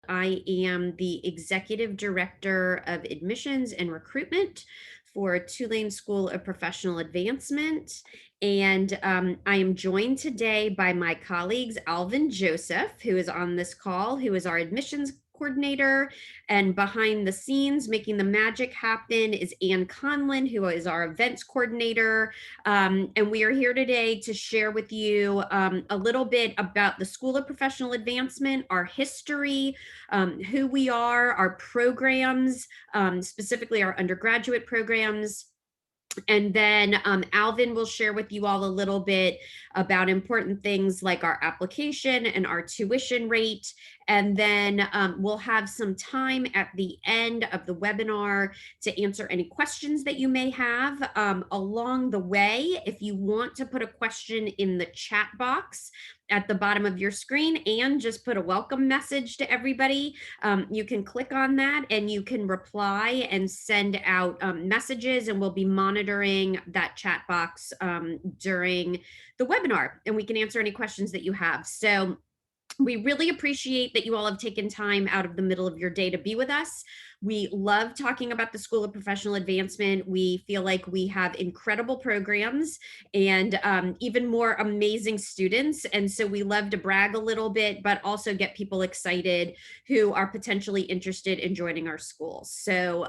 I am the Executive Director of Admissions and Recruitment for Tulane School of Professional Advancement. And I am joined today by my colleagues, Alvin Joseph, who is on this call, who is our admissions coordinator, and behind the scenes making the magic happen is Ann Conlon, who is our events coordinator. And we are here today to share with you a little bit about the School of Professional Advancement, our history, who we are, our programs, specifically our undergraduate programs. And then Alvin will share with you all a little bit about important things like our application and our tuition rate. And then we'll have some time at the end of the webinar to answer any questions that you may have along the way. If you want to put a question in the chat box at the bottom of your screen and just put a welcome message to everybody, you can click on that and you can reply and send out messages, and we'll be monitoring that chat box during the webinar, and we can answer any questions that you have. So we really appreciate that you all have taken time out of the middle of your day to be with us. We love talking about the School of Professional Advancement. We feel like we have incredible programs and even more amazing students. And so we love to brag a little bit, but also get people excited who are potentially interested in joining our school. So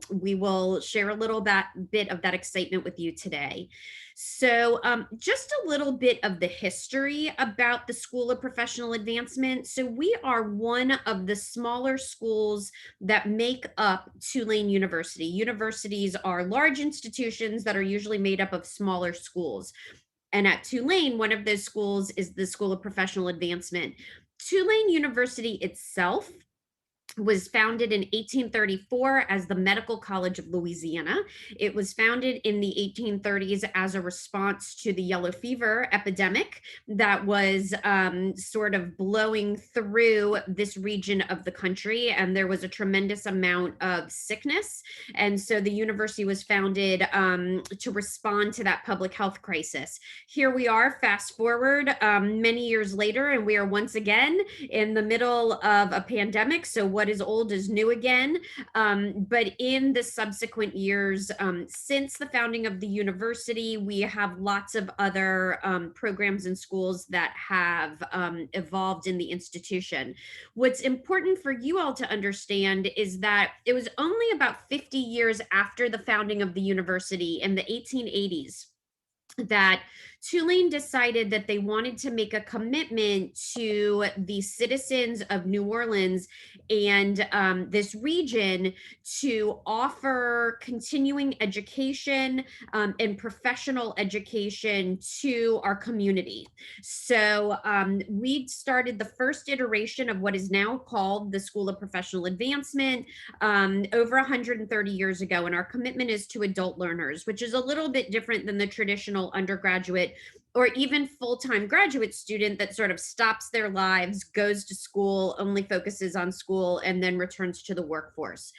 we will share a little bit of that excitement with you today. So just a little bit of the history about the School of Professional Advancement. So we are one of the smaller schools that make up Tulane University. Universities are large institutions that are usually made up of smaller schools. And at Tulane, one of those schools is the School of Professional Advancement. Tulane University itself was founded in 1834 as the Medical College of Louisiana. It was founded in the 1830s as a response to the yellow fever epidemic that was sort of blowing through this region of the country, and there was a tremendous amount of sickness. And so the university was founded to respond to that public health crisis. Here we are, fast forward many years later, and we are once again in the middle of a pandemic. So what is old is new again. But in the subsequent years, since the founding of the university, we have lots of other programs and schools that have evolved in the institution. What's important for you all to understand is that it was only about 50 years after the founding of the university in the 1880s that Tulane decided that they wanted to make a commitment to the citizens of New Orleans and this region to offer continuing education and professional education to our community. So we started the first iteration of what is now called the School of Professional Advancement over 130 years ago. And our commitment is to adult learners, which is a little bit different than the traditional undergraduate or even full-time graduate student that sort of stops their lives, goes to school, only focuses on school, and then returns to the workforce.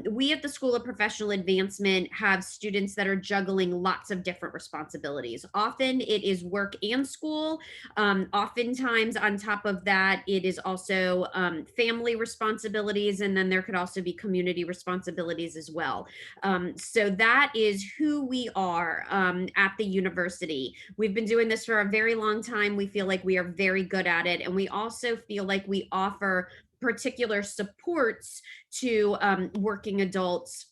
We at the School of Professional Advancement have students that are juggling lots of different responsibilities. Often it is work and school. Oftentimes on top of that, it is also family responsibilities, and then there could also be community responsibilities as well. So that is who we are at the university. We've been doing this for a very long time. We feel like we are very good at it. And we also feel like we offer particular supports to working adults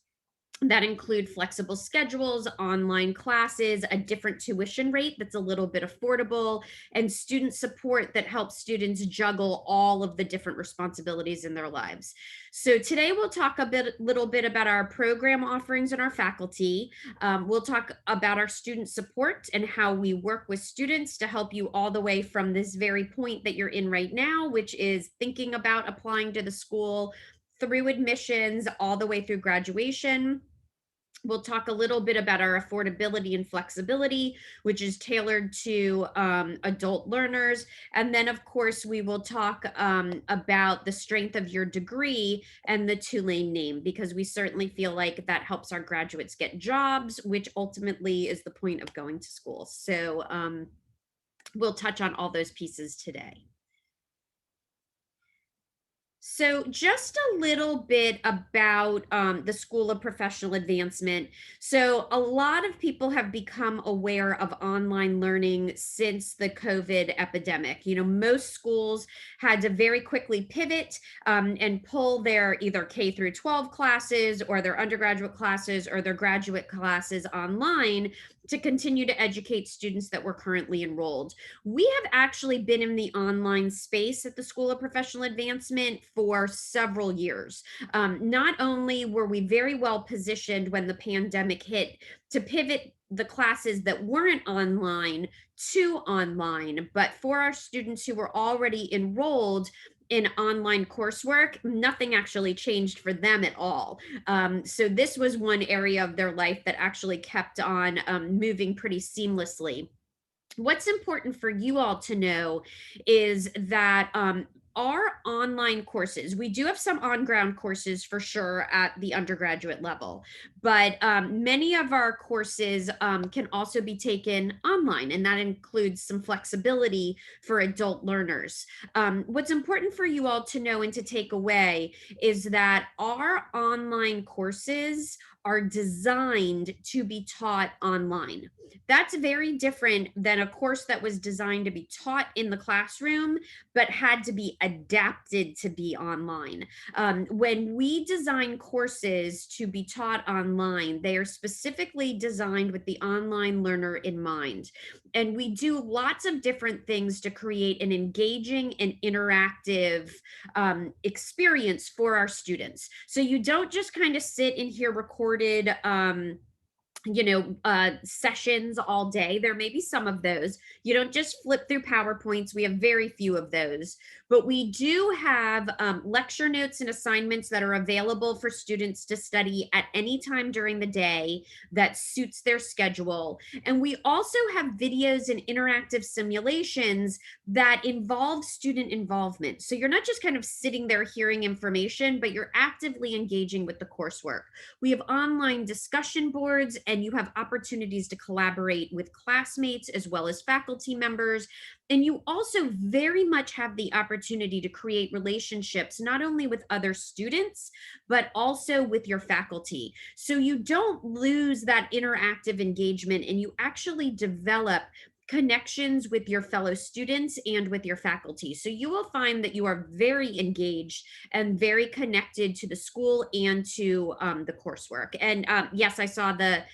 that include flexible schedules, online classes, a different tuition rate that's a little bit affordable, and student support that helps students juggle all of the different responsibilities in their lives. So today we'll talk little bit about our program offerings and our faculty. We'll talk about our student support and how we work with students to help you all the way from this very point that you're in right now, which is thinking about applying to the school, through admissions, all the way through graduation. We'll talk a little bit about our affordability and flexibility, which is tailored to adult learners. And then, of course, we will talk about the strength of your degree and the Tulane name, because we certainly feel like that helps our graduates get jobs, which ultimately is the point of going to school. So we'll touch on all those pieces today. So, just a little bit about the School of Professional Advancement. So, a lot of people have become aware of online learning since the COVID epidemic. Most schools had to very quickly pivot and pull their either K through 12 classes or their undergraduate classes or their graduate classes online to continue to educate students that were currently enrolled. We have actually been in the online space at the School of Professional Advancement for several years. Not only were we very well positioned when the pandemic hit to pivot the classes that weren't online to online, but for our students who were already enrolled in online coursework, nothing actually changed for them at all. So this was one area of their life that actually kept on moving pretty seamlessly. What's important for you all to know is that our online courses, we do have some on ground courses for sure at the undergraduate level, but many of our courses can also be taken online, and that includes some flexibility for adult learners. What's important for you all to know and to take away is that our online courses are designed to be taught online. That's very different than a course that was designed to be taught in the classroom, but had to be adapted to be online. When we design courses to be taught online, they are specifically designed with the online learner in mind. And we do lots of different things to create an engaging and interactive experience for our students. So you don't just kind of sit and hear recorded sessions all day. There may be some of those. You don't just flip through PowerPoints. We have very few of those, but we do have lecture notes and assignments that are available for students to study at any time during the day that suits their schedule. And we also have videos and interactive simulations that involve student involvement. So you're not just kind of sitting there hearing information, but you're actively engaging with the coursework. We have online discussion boards, and you have opportunities to collaborate with classmates as well as faculty members. And you also very much have the opportunity to create relationships, not only with other students, but also with your faculty. So you don't lose that interactive engagement, and you actually develop connections with your fellow students and with your faculty. So you will find that you are very engaged and very connected to the school and to the coursework. And yes, I saw the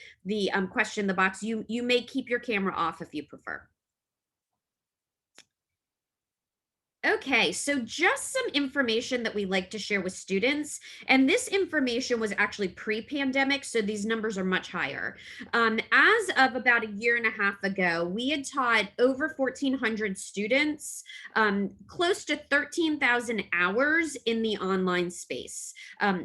question in the box. You may keep your camera off if you prefer. Okay, so just some information that we like to share with students. And this information was actually pre pandemic, so these numbers are much higher. As of about a year and a half ago, we had taught over 1,400 students, close to 13,000 hours in the online space.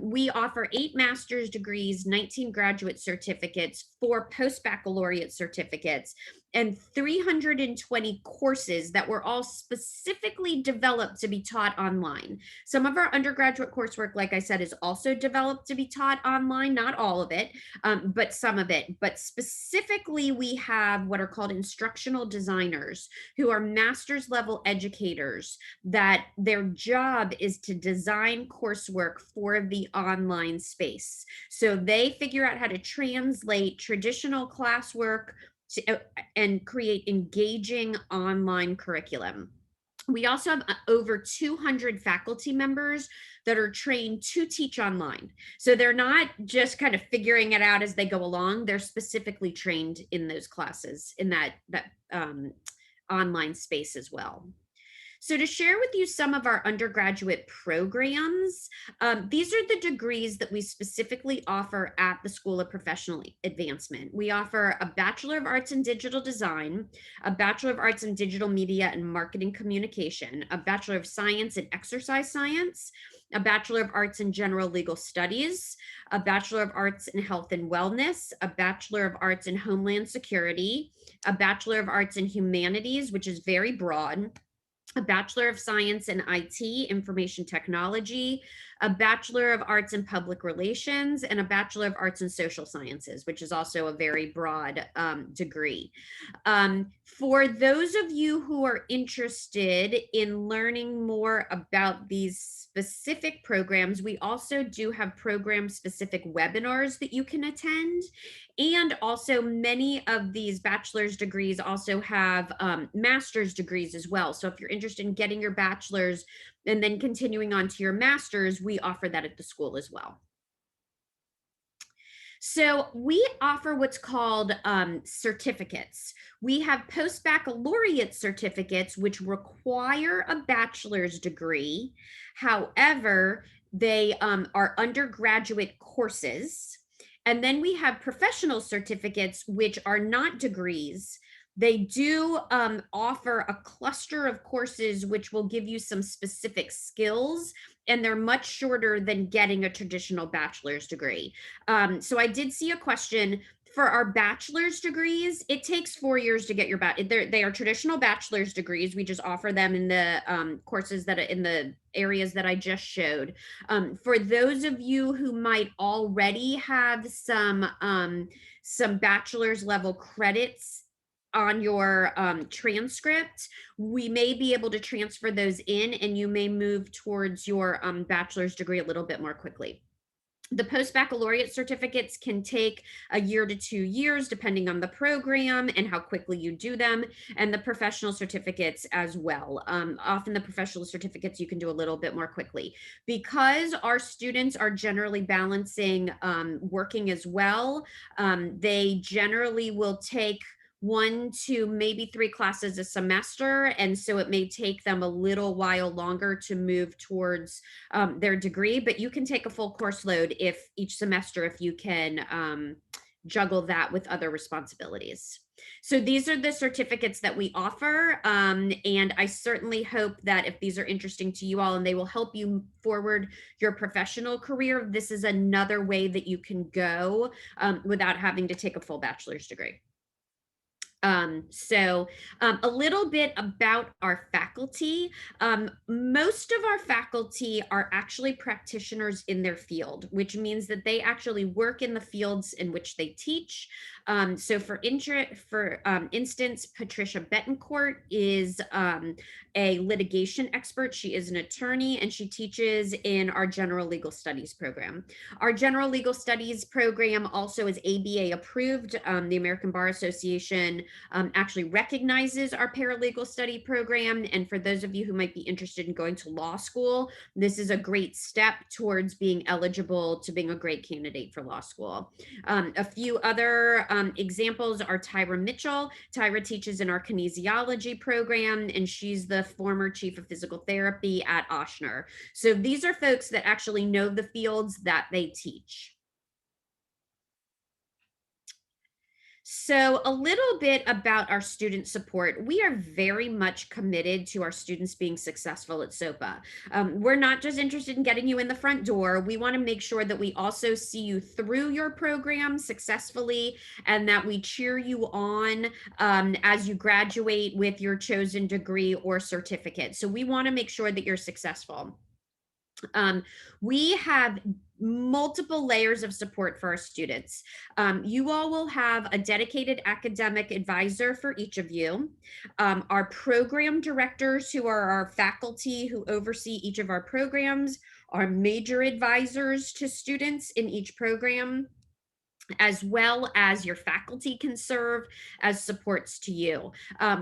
We offer 8 master's degrees, 19 graduate certificates, 4 post-baccalaureate certificates, and 320 courses that were all specifically developed to be taught online. Some of our undergraduate coursework, like I said, is also developed to be taught online, not all of it, but some of it. But specifically, we have what are called instructional designers, who are master's level educators that their job is to design coursework for the online space. So they figure out how to translate traditional classwork and create engaging online curriculum. We also have over 200 faculty members that are trained to teach online. So they're not just kind of figuring it out as they go along. They're specifically trained in those classes in that online space as well. So to share with you some of our undergraduate programs, these are the degrees that we specifically offer at the School of Professional Advancement. We offer a Bachelor of Arts in Digital Design, a Bachelor of Arts in Digital Media and Marketing Communication, a Bachelor of Science in Exercise Science, a Bachelor of Arts in General Legal Studies, a Bachelor of Arts in Health and Wellness, a Bachelor of Arts in Homeland Security, a Bachelor of Arts in Humanities, which is very broad, a Bachelor of Science in IT, Information Technology, a Bachelor of Arts in Public Relations, and a Bachelor of Arts in Social Sciences, which is also a very broad degree. For those of you who are interested in learning more about these specific programs, we also do have program-specific webinars that you can attend. And also many of these bachelor's degrees also have master's degrees as well. So if you're interested in getting your bachelor's and then continuing on to your master's, we offer that at the school as well. So we offer what's called certificates. We have post-baccalaureate certificates, which require a bachelor's degree. However, they are undergraduate courses. And then we have professional certificates, which are not degrees. They do offer a cluster of courses which will give you some specific skills, and they're much shorter than getting a traditional bachelor's degree. So I did see a question for our bachelor's degrees. It takes 4 years to get your they are traditional bachelor's degrees. We just offer them in the courses that are in the areas that I just showed. For those of you who might already have some bachelor's level credits on your transcript, we may be able to transfer those in, and you may move towards your bachelor's degree a little bit more quickly. The post-baccalaureate certificates can take a year to 2 years, depending on the program and how quickly you do them, and the professional certificates as well. Often the professional certificates you can do a little bit more quickly. Because our students are generally balancing working as well, they generally will take 1 to maybe 3 classes a semester, and so it may take them a little while longer to move towards their degree, but you can take a full course load if each semester, if you can juggle that with other responsibilities. So these are the certificates that we offer, and I certainly hope that if these are interesting to you all and they will help you forward your professional career, this is another way that you can go without having to take a full bachelor's degree. A little bit about our faculty. Most of our faculty are actually practitioners in their field, which means that they actually work in the fields in which they teach. So for instance, Patricia Betancourt is a litigation expert. She is an attorney, and she teaches in our general legal studies program. Our general legal studies program also is ABA approved. The American Bar Association actually recognizes our paralegal study program. And for those of you who might be interested in going to law school, this is a great step towards being eligible to being a great candidate for law school. A few other examples are Tyra Mitchell. Tyra teaches in our kinesiology program, and she's the former chief of physical therapy at Ochsner. So these are folks that actually know the fields that they teach. So a little bit about our student support. We are very much committed to our students being successful at SOPA. We're not just interested in getting you in the front door. We want to make sure that we also see you through your program successfully, and that we cheer you on as you graduate with your chosen degree or certificate. So we want to make sure that you're successful. We have multiple layers of support for our students. You all will have a dedicated academic advisor for each of you. Our program directors, who are our faculty who oversee each of our programs, are major advisors to students in each program, as well as your faculty can serve as supports to you.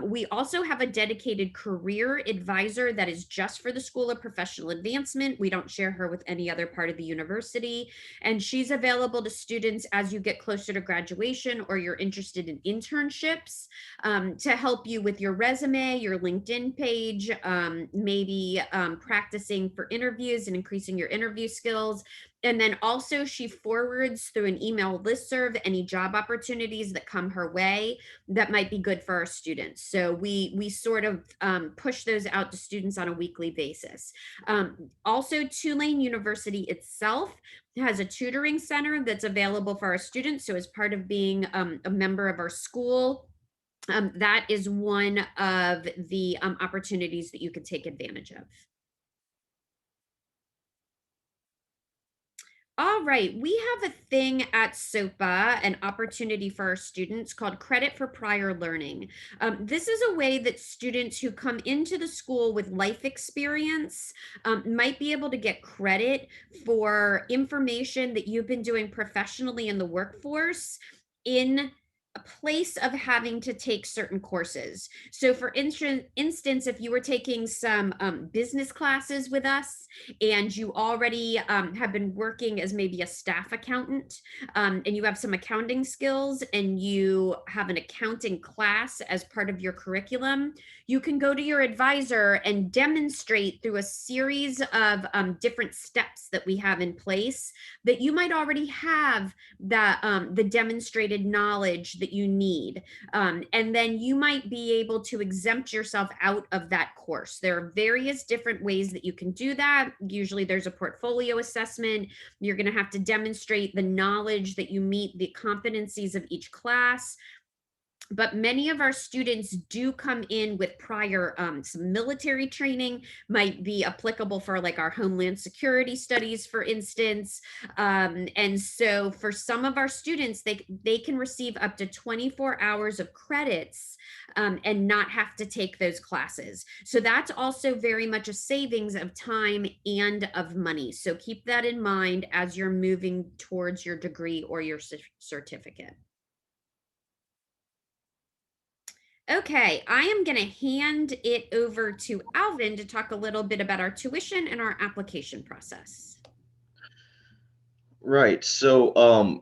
We also have a dedicated career advisor that is just for the School of Professional Advancement. We don't share her with any other part of the university, and she's available to students as you get closer to graduation or you're interested in internships, to help you with your resume, your LinkedIn page, maybe practicing for interviews and increasing your interview skills. And then also she forwards through an email listserv any job opportunities that come her way that might be good for our students. So we sort of push those out to students on a weekly basis. Also, Tulane University itself has a tutoring center that's available for our students. So as part of being a member of our school, That is one of the opportunities that you could take advantage of. All right, we have a thing at SOPA, an opportunity for our students called Credit for Prior Learning. This is a way that students who come into the school with life experience might be able to get credit for information that you've been doing professionally in the workforce in a place of having to take certain courses. So, for instance, if you were taking some business classes with us, and you already have been working as maybe a staff accountant, and you have some accounting skills, and you have an accounting class as part of your curriculum, you can go to your advisor and demonstrate through a series of different steps that we have in place that you might already have the demonstrated knowledge that you need. And then you might be able to exempt yourself out of that course. There are various different ways that you can do that. Usually there's a portfolio assessment. You're going to have to demonstrate the knowledge that you meet the competencies of each class. But many of our students do come in with prior some military training, might be applicable for like our Homeland Security studies, for instance. And so for some of our students, they can receive up to 24 hours of credits and not have to take those classes. So that's also very much a savings of time and of money. So keep that in mind as you're moving towards your degree or your certificate. Okay, I am going to hand it over to Alvin to talk a little bit about our tuition and our application process. Right. So,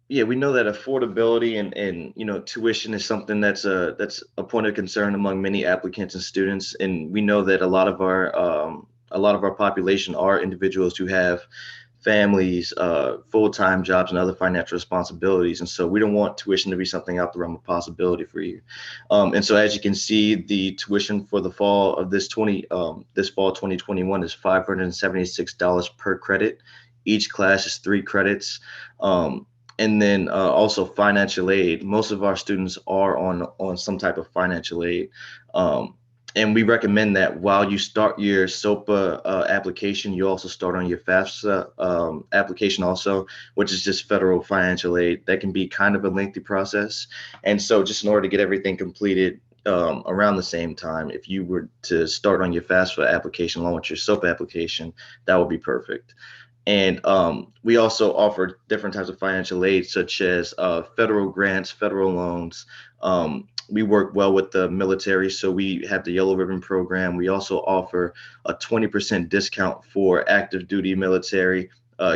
yeah, we know that affordability and tuition is something that's a point of concern among many applicants and students, and we know that a lot of our population are individuals who have families, full-time jobs, and other financial responsibilities, and so we don't want tuition to be something out the realm of possibility for you. And so, as you can see, the tuition for the fall of this fall 2021 is $576 per credit. Each class is 3 credits. And then also financial aid. Most of our students are on some type of financial aid. And we recommend that while you start your SOPA application, you also start on your FAFSA application also, which is just federal financial aid. That can be kind of a lengthy process. And so just in order to get everything completed around the same time, if you were to start on your FAFSA application along with your SOPA application, that would be perfect. And we also offer different types of financial aid, such as federal grants, federal loans. We work well with the military, so we have the Yellow Ribbon program. We also offer a 20% discount for active duty military,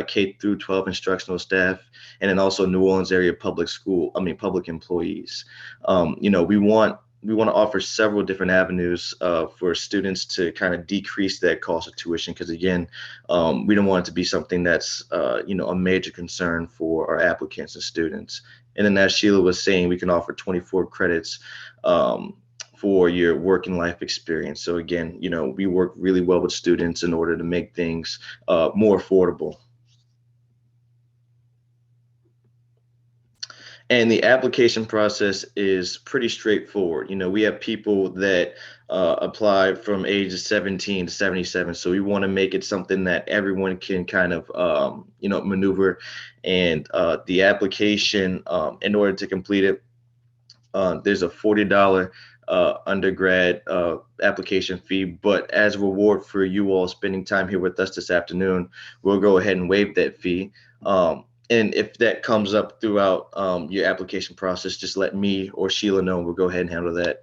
K through 12 instructional staff, and then also New Orleans area public employees. We want to offer several different avenues for students to kind of decrease that cost of tuition, because again, we don't want it to be something that's a major concern for our applicants and students. And then, as Sheila was saying, we can offer 24 credits for your working life experience. So again, we work really well with students in order to make things more affordable. And the application process is pretty straightforward. We have people that apply from ages 17 to 77. So we want to make it something that everyone can kind of, maneuver. And the application, in order to complete it, there's a $40 undergrad application fee. But as a reward for you all spending time here with us this afternoon, we'll go ahead and waive that fee. And if that comes up throughout your application process, just let me or Sheila know, and we'll go ahead and handle that.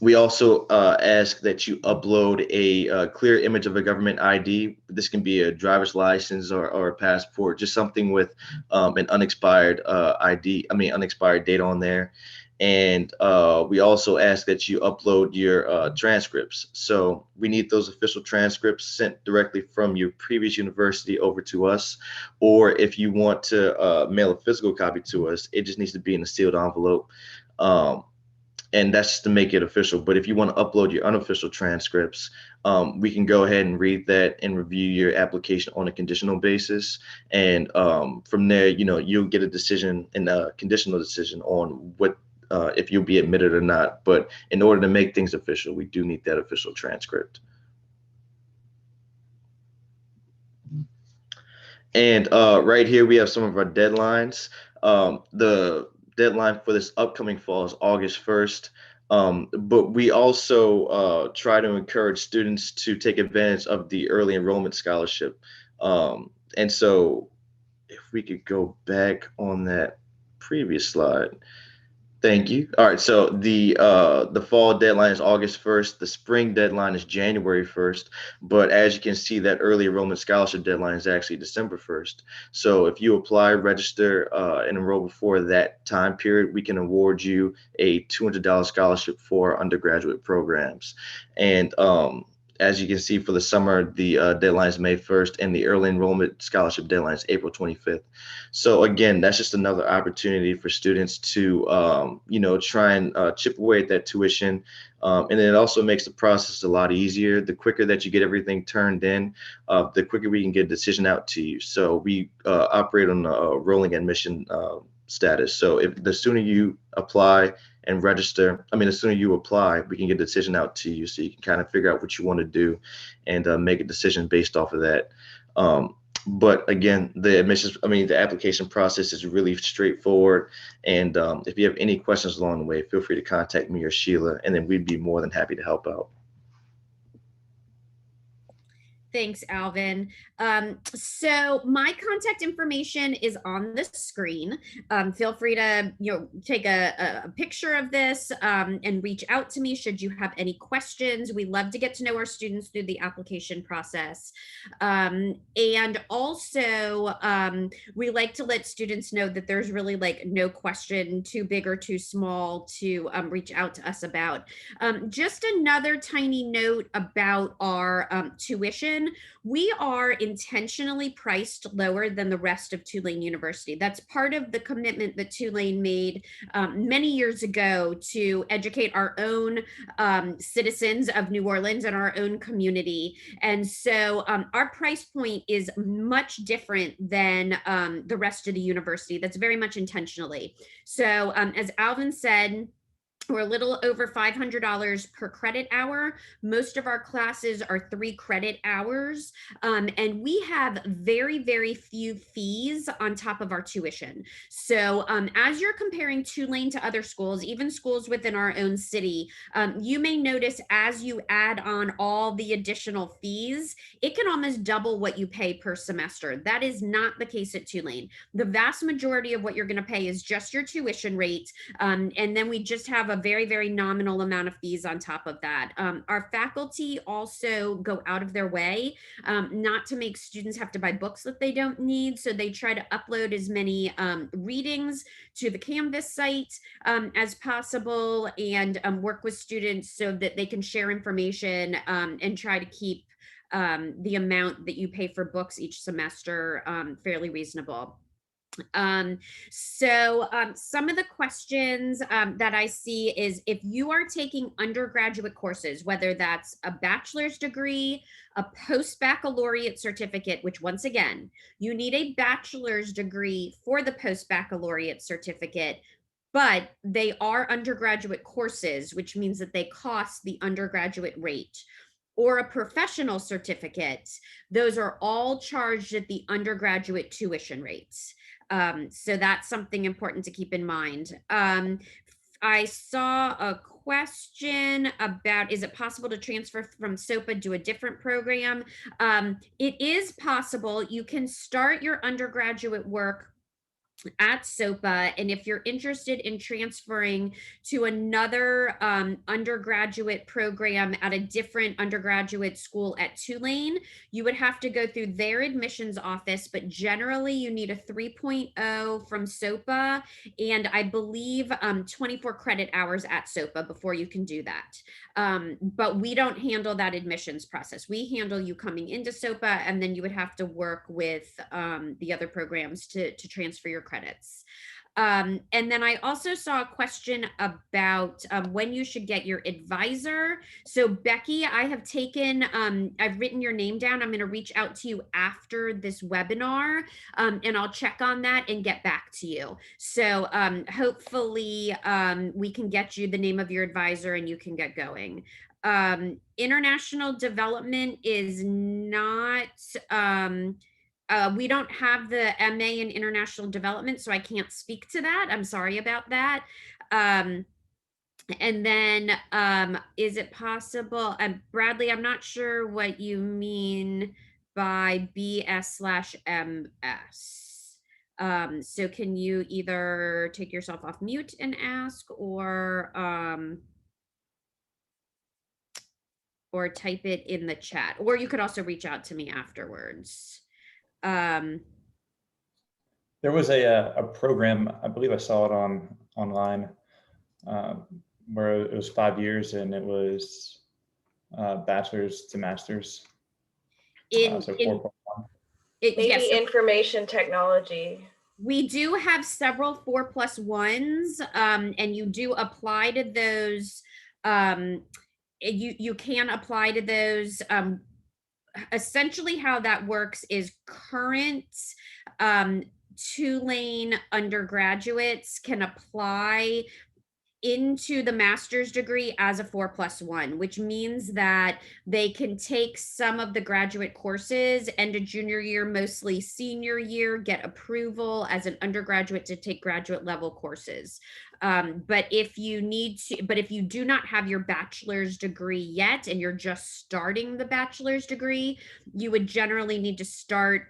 We also ask that you upload a clear image of a government ID. This can be a driver's license or a passport, just something with an unexpired unexpired date on there. And we also ask that you upload your transcripts. So we need those official transcripts sent directly from your previous university over to us. Or if you want to mail a physical copy to us, it just needs to be in a sealed envelope. And that's just to make it official. But if you want to upload your unofficial transcripts, we can go ahead and read that and review your application on a conditional basis. And from there, you'll get a decision and a conditional decision on what if you'll be admitted or not. But in order to make things official, we do need that official transcript. And right here we have some of our deadlines. The deadline for this upcoming fall is August 1st. But we also try to encourage students to take advantage of the early enrollment scholarship. And so if we could go back on that previous slide. Thank you. All right, so the fall deadline is August 1st. The spring deadline is January 1st. But as you can see, that early enrollment scholarship deadline is actually December 1st. So if you apply, register, and enroll before that time period, we can award you a $200 scholarship for undergraduate programs. And as you can see, for the summer, the deadline is May 1st, and the early enrollment scholarship deadline is April 25th. So again, that's just another opportunity for students to, try and chip away at that tuition. And then it also makes the process a lot easier. The quicker that you get everything turned in, the quicker we can get a decision out to you. So we operate on a rolling admission status. So if the sooner you apply and register, the sooner you apply, we can get a decision out to you, so you can kind of figure out what you want to do and make a decision based off of that. But again, the application process is really straightforward. And if you have any questions along the way, feel free to contact me or Sheila, and then we'd be more than happy to help out. Thanks, Alvin. So my contact information is on the screen. Feel free to take a picture of this and reach out to me should you have any questions. We love to get to know our students through the application process. And also, we like to let students know that there's really no question too big or too small to reach out to us about. Just another tiny note about our tuition. We are intentionally priced lower than the rest of Tulane University. That's part of the commitment that Tulane made many years ago to educate our own citizens of New Orleans and our own community. And so our price point is much different than the rest of the university. That's very much intentionally. So as Alvin said, we're a little over $500 per credit hour. Most of our classes are 3 credit hours. And we have very, very few fees on top of our tuition. So as you're comparing Tulane to other schools, even schools within our own city, you may notice as you add on all the additional fees, it can almost double what you pay per semester. That is not the case at Tulane. The vast majority of what you're going to pay is just your tuition rate. And then we just have a very, very nominal amount of fees on top of that. Our faculty also go out of their way not to make students have to buy books that they don't need. So they try to upload as many readings to the Canvas site as possible, and work with students so that they can share information and try to keep the amount that you pay for books each semester fairly reasonable. Some of the questions that I see is if you are taking undergraduate courses, whether that's a bachelor's degree, a post-baccalaureate certificate, which once again, you need a bachelor's degree for the post-baccalaureate certificate, but they are undergraduate courses, which means that they cost the undergraduate rate, or a professional certificate, those are all charged at the undergraduate tuition rates. So that's something important to keep in mind. I saw a question about, is it possible to transfer from SOPA to a different program? It is possible. You can start your undergraduate work at SOPA, and if you're interested in transferring to another undergraduate program at a different undergraduate school at Tulane, you would have to go through their admissions office, but generally you need a 3.0 from SOPA, and I believe 24 credit hours at SOPA before you can do that. But we don't handle that admissions process. We handle you coming into SOPA, and then you would have to work with the other programs to transfer your credits. And then I also saw a question about when you should get your advisor. So Becky, I've written your name down. I'm going to reach out to you after this webinar, and I'll check on that and get back to you. So hopefully we can get you the name of your advisor and you can get going. International development is not, we don't have the MA in international development, so I can't speak to that. I'm sorry about that. And then is it possible, Bradley, I'm not sure what you mean by BS/MS. So can you either take yourself off mute and ask, or type it in the chat, or you could also reach out to me afterwards. There was a program, I believe I saw it online, where it was 5 years and it was bachelor's to master's. In, So in 4.1. Maybe yes, so information technology. we do have several 4+1s, and you do apply to those. You can apply to those. Essentially, how that works is current Tulane undergraduates can apply into the master's degree as a 4+1, which means that they can take some of the graduate courses end of junior year, mostly senior year, get approval as an undergraduate to take graduate level courses. But if you do not have your bachelor's degree yet and you're just starting the bachelor's degree, you would generally need to start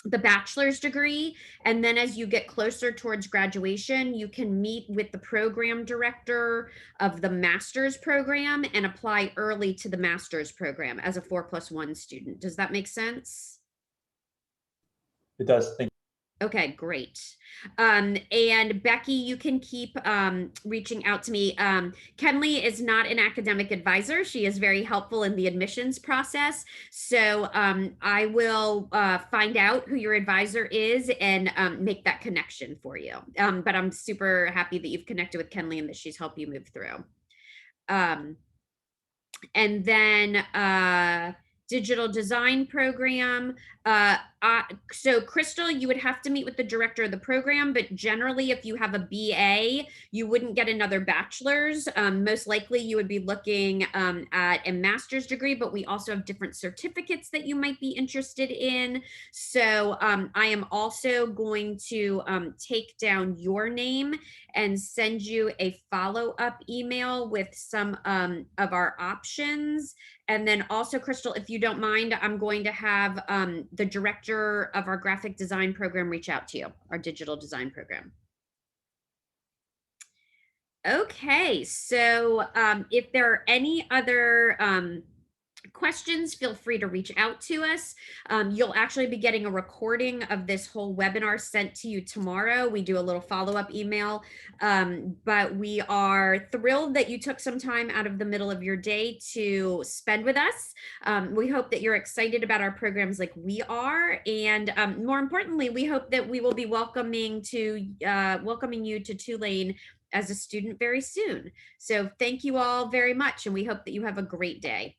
the bachelor's degree. And then as you get closer towards graduation, you can meet with the program director of the master's program and apply early to the master's program as a 4+1 student. Does that make sense? It does. Thank you. Okay, great. And Becky, you can keep reaching out to me. Kenley is not an academic advisor. She is very helpful in the admissions process. So I will find out who your advisor is and make that connection for you. But I'm super happy that you've connected with Kenley and that she's helped you move through. And then digital design program. So Crystal, you would have to meet with the director of the program, but generally if you have a BA, you wouldn't get another bachelor's. Most likely you would be looking at a master's degree, but we also have different certificates that you might be interested in. So I am also going to take down your name and send you a follow-up email with some of our options. And then also, Crystal, if you don't mind, I'm going to have the director of our graphic design program reach out to you, our digital design program. Okay, so if there are any other questions, feel free to reach out to us. You'll actually be getting a recording of this whole webinar sent to you tomorrow. We do a little follow-up email, but we are thrilled that you took some time out of the middle of your day to spend with us. We hope that you're excited about our programs like we are, and more importantly, we hope that we will be welcoming you to Tulane as a student very soon. So thank you all very much, and we hope that you have a great day.